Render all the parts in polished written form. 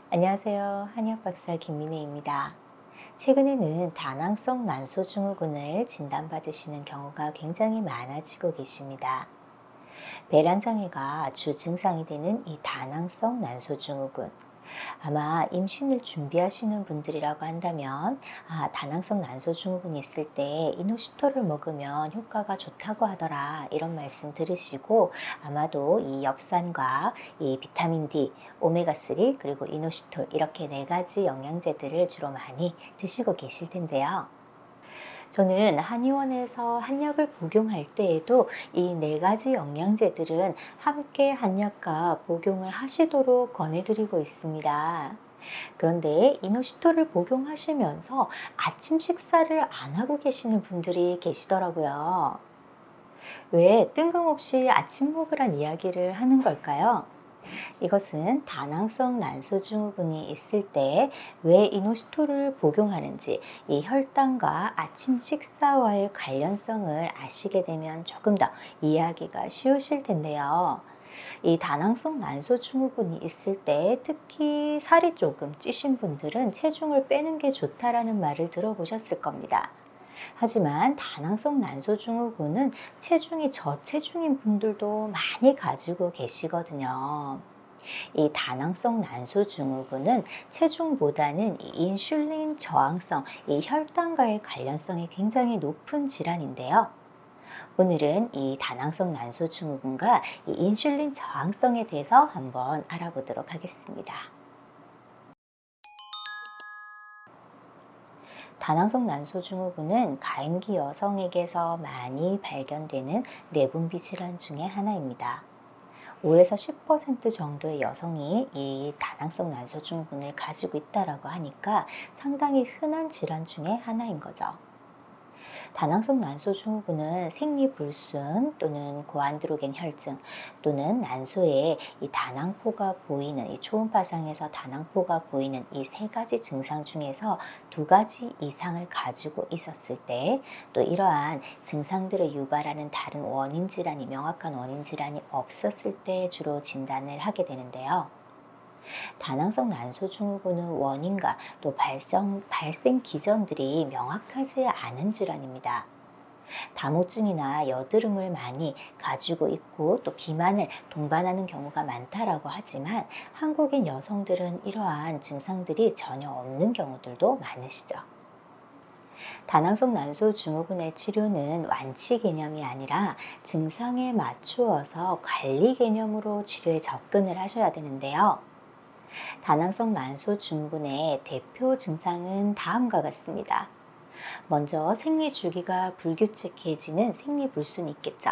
안녕하세요. 한의학 박사 김민혜입니다. 최근에는 다낭성 난소증후군을 진단받으시는 경우가 굉장히 많아지고 계십니다. 배란장애가 주 증상이 되는 이 다낭성 난소증후군. 아마 임신을 준비하시는 분들이라고 한다면, 다낭성 난소증후군이 있을 때 이노시토를 먹으면 효과가 좋다고 하더라. 이런 말씀 들으시고, 아마도 이 엽산과 이 비타민 D, 오메가3, 그리고 이노시톨, 이렇게 네 가지 영양제들을 주로 많이 드시고 계실 텐데요. 저는 한의원에서 한약을 복용할 때에도 이 네 가지 영양제들은 함께 한약과 복용을 하시도록 권해드리고 있습니다. 그런데 이노시토를 복용하시면서 아침 식사를 안 하고 계시는 분들이 계시더라고요. 왜 뜬금없이 아침 먹으란 이야기를 하는 걸까요? 이것은 다낭성 난소증후군이 있을 때 왜 이노시토를 복용하는지, 이 혈당과 아침 식사와의 관련성을 아시게 되면 조금 더 이해하기가 쉬우실 텐데요. 이 다낭성 난소증후군이 있을 때 특히 살이 조금 찌신 분들은 체중을 빼는 게 좋다라는 말을 들어보셨을 겁니다. 하지만 다낭성 난소증후군은 체중이 저체중인 분들도 많이 가지고 계시거든요. 이 다낭성 난소증후군은 체중보다는 이 인슐린 저항성, 이 혈당과의 관련성이 굉장히 높은 질환인데요. 오늘은 이 다낭성 난소증후군과 이 인슐린 저항성에 대해서 한번 알아보도록 하겠습니다. 다낭성 난소증후군은 가임기 여성에게서 많이 발견되는 내분비 질환 중의 하나입니다. 5에서 10% 정도의 여성이 이 다낭성 난소증후군을 가지고 있다라고 하니까 상당히 흔한 질환 중의 하나인 거죠. 다낭성 난소증후군은 생리불순 또는 고안드로겐 혈증 또는 난소에 이 다낭포가 보이는 이 초음파상에서 다낭포가 보이는 이 세 가지 증상 중에서 두 가지 이상을 가지고 있었을 때, 또 이러한 증상들을 유발하는 다른 원인 질환이 명확한 원인 질환이 없었을 때 주로 진단을 하게 되는데요. 다낭성 난소증후군은 원인과 또 발생 기전들이 명확하지 않은 질환입니다. 다모증이나 여드름을 많이 가지고 있고 또 비만을 동반하는 경우가 많다라고 하지만 한국인 여성들은 이러한 증상들이 전혀 없는 경우들도 많으시죠. 다낭성 난소증후군의 치료는 완치 개념이 아니라 증상에 맞추어서 관리 개념으로 치료에 접근을 하셔야 되는데요. 다낭성 난소증후군의 대표 증상은 다음과 같습니다. 먼저 생리 주기가 불규칙해지는 생리불순이 있겠죠.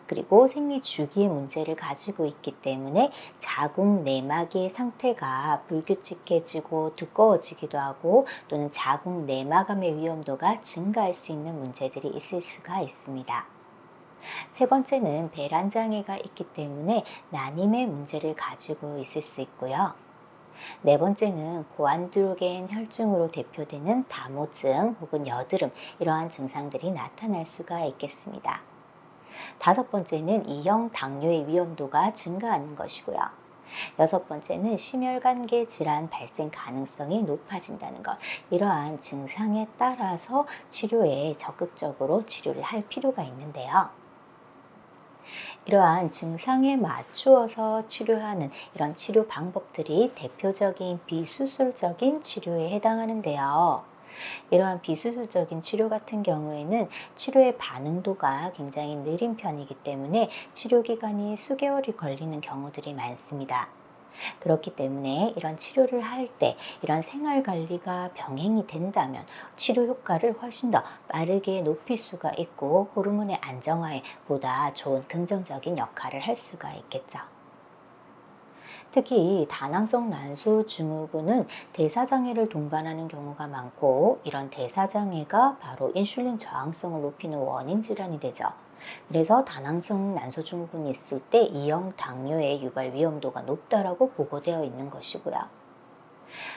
그리고 생리 주기의 문제를 가지고 있기 때문에 자궁 내막의 상태가 불규칙해지고 두꺼워지기도 하고, 또는 자궁 내막암의 위험도가 증가할 수 있는 문제들이 있을 수가 있습니다. 세 번째는 배란장애가 있기 때문에 난임의 문제를 가지고 있을 수 있고요. 네 번째는 고안드로겐 혈증으로 대표되는 다모증 혹은 여드름, 이러한 증상들이 나타날 수가 있겠습니다. 다섯 번째는 이형 당뇨의 위험도가 증가하는 것이고요. 여섯 번째는 심혈관계 질환 발생 가능성이 높아진다는 것. 이러한 증상에 따라서 치료에 적극적으로 치료를 할 필요가 있는데요. 이러한 증상에 맞추어서 치료하는 이런 치료 방법들이 대표적인 비수술적인 치료에 해당하는데요. 이러한 비수술적인 치료 같은 경우에는 치료의 반응도가 굉장히 느린 편이기 때문에 치료 기간이 수개월이 걸리는 경우들이 많습니다. 그렇기 때문에 이런 치료를 할 때 이런 생활 관리가 병행이 된다면 치료 효과를 훨씬 더 빠르게 높일 수가 있고, 호르몬의 안정화에 보다 좋은 긍정적인 역할을 할 수가 있겠죠. 특히 다낭성 난소증후군은 대사장애를 동반하는 경우가 많고, 이런 대사장애가 바로 인슐린 저항성을 높이는 원인 질환이 되죠. 그래서 다낭성 난소증후군이 있을 때 이형 당뇨의 유발 위험도가 높다라고 보고되어 있는 것이고요.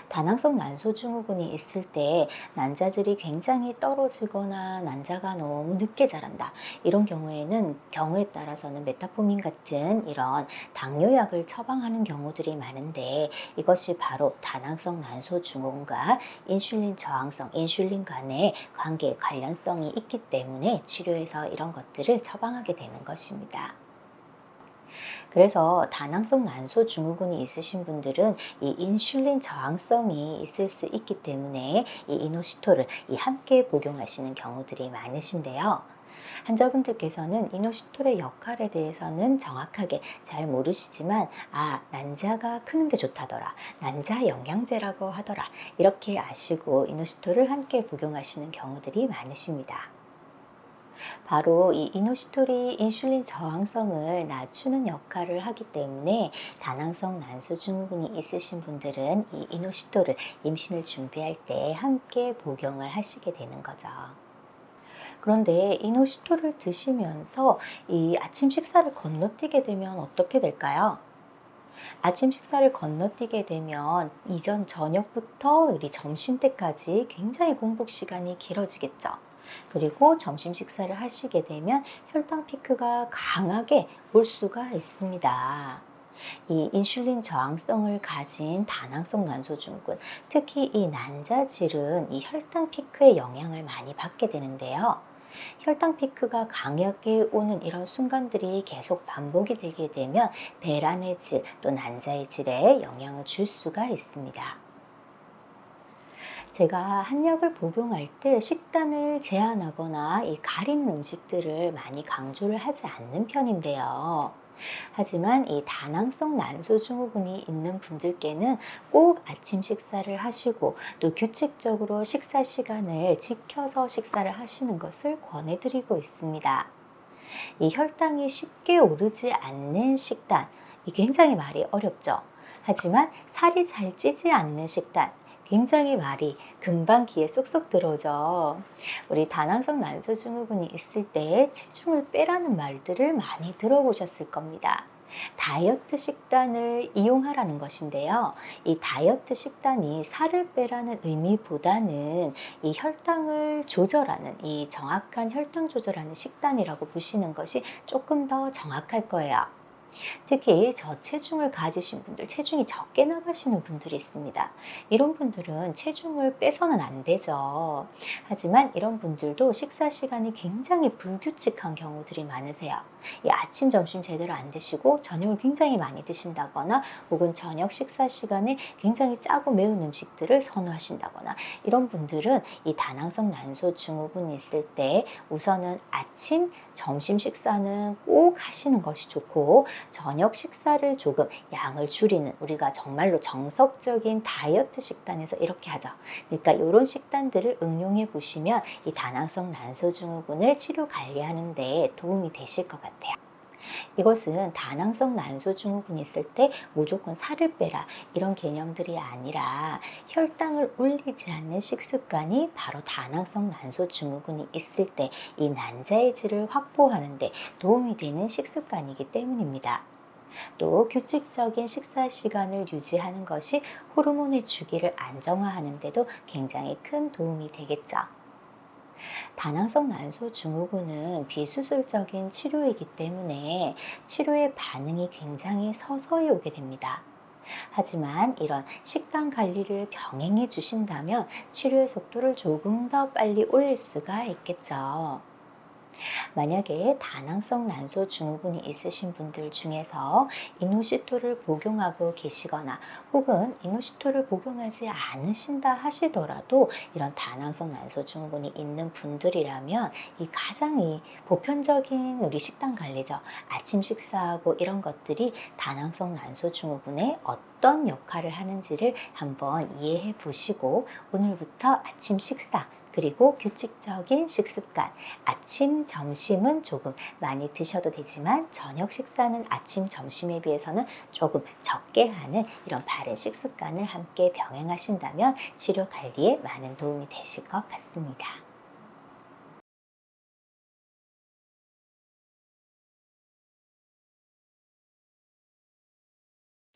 다낭성 난소 증후군이 있을 때 난자질이 굉장히 떨어지거나 난자가 너무 늦게 자란다. 이런 경우에는 경우에 따라서는 메타포민 같은 이런 당뇨약을 처방하는 경우들이 많은데 이것이 바로 다낭성 난소 증후군과 인슐린 저항성, 인슐린 간의 관계 관련성이 있기 때문에 치료에서 이런 것들을 처방하게 되는 것입니다. 그래서 다낭성 난소 증후군이 있으신 분들은 이 인슐린 저항성이 있을 수 있기 때문에 이 이노시토를 함께 복용하시는 경우들이 많으신데요. 환자분들께서는 이노시톨의 역할에 대해서는 정확하게 잘 모르시지만 난자가 크는 데 좋다더라, 난자 영양제라고 하더라, 이렇게 아시고 이노시톨을 함께 복용하시는 경우들이 많으십니다. 바로 이 이노시톨이 인슐린 저항성을 낮추는 역할을 하기 때문에 다낭성 난소 증후군이 있으신 분들은 이 이노시톨을 임신을 준비할 때 함께 복용을 하시게 되는 거죠. 그런데 이노시톨을 드시면서 이 아침 식사를 건너뛰게 되면 어떻게 될까요? 아침 식사를 건너뛰게 되면 이전 저녁부터 우리 점심 때까지 굉장히 공복 시간이 길어지겠죠. 그리고 점심 식사를 하시게 되면 혈당 피크가 강하게 올 수가 있습니다. 이 인슐린 저항성을 가진 다낭성 난소증후군, 특히 이 난자질은 이 혈당 피크의 영향을 많이 받게 되는데요. 혈당 피크가 강하게 오는 이런 순간들이 계속 반복이 되게 되면 배란의 질, 또 난자의 질에 영향을 줄 수가 있습니다. 제가 한약을 복용할 때 식단을 제한하거나 이 가리는 음식들을 많이 강조를 하지 않는 편인데요. 하지만 이 다낭성 난소 증후군이 있는 분들께는 꼭 아침 식사를 하시고 또 규칙적으로 식사 시간을 지켜서 식사를 하시는 것을 권해드리고 있습니다. 이 혈당이 쉽게 오르지 않는 식단, 이 굉장히 말이 어렵죠. 하지만 살이 잘 찌지 않는 식단, 굉장히 말이 금방 귀에 쏙쏙 들어오죠. 우리 다낭성 난소 증후군이 있을 때 체중을 빼라는 말들을 많이 들어보셨을 겁니다. 다이어트 식단을 이용하라는 것인데요. 이 다이어트 식단이 살을 빼라는 의미보다는 이 혈당을 조절하는, 이 정확한 혈당 조절하는 식단이라고 보시는 것이 조금 더 정확할 거예요. 특히 저체중을 가지신 분들, 체중이 적게 나가시는 분들이 있습니다. 이런 분들은 체중을 빼서는 안 되죠. 하지만 이런 분들도 식사 시간이 굉장히 불규칙한 경우들이 많으세요. 이 아침, 점심 제대로 안 드시고 저녁을 굉장히 많이 드신다거나 혹은 저녁 식사 시간에 굉장히 짜고 매운 음식들을 선호하신다거나 이런 분들은 이 다낭성 난소 증후군이 있을 때 우선은 아침, 점심 식사는 꼭 하시는 것이 좋고 저녁 식사를 조금 양을 줄이는, 우리가 정말로 정석적인 다이어트 식단에서 이렇게 하죠. 그러니까 이런 식단들을 응용해 보시면 이 다낭성 난소 증후군을 치료 관리하는 데 도움이 되실 것 같아요. 이것은 다낭성 난소 증후군이 있을 때 무조건 살을 빼라 이런 개념들이 아니라 혈당을 올리지 않는 식습관이 바로 다낭성 난소 증후군이 있을 때 이 난자의 질을 확보하는 데 도움이 되는 식습관이기 때문입니다. 또 규칙적인 식사 시간을 유지하는 것이 호르몬의 주기를 안정화하는 데도 굉장히 큰 도움이 되겠죠. 다낭성 난소 증후군은 비수술적인 치료이기 때문에 치료의 반응이 굉장히 서서히 오게 됩니다. 하지만 이런 식단 관리를 병행해 주신다면 치료의 속도를 조금 더 빨리 올릴 수가 있겠죠. 만약에 다낭성 난소 증후군이 있으신 분들 중에서 이노시토를 복용하고 계시거나 혹은 이노시토를 복용하지 않으신다 하시더라도 이런 다낭성 난소 증후군이 있는 분들이라면 이 가장 보편적인 우리 식단 관리죠. 아침 식사하고 이런 것들이 다낭성 난소 증후군에 어떤 역할을 하는지를 한번 이해해 보시고 오늘부터 아침 식사 그리고 규칙적인 식습관, 아침, 점심은 조금 많이 드셔도 되지만 저녁 식사는 아침, 점심에 비해서는 조금 적게 하는 이런 바른 식습관을 함께 병행하신다면 치료 관리에 많은 도움이 되실 것 같습니다.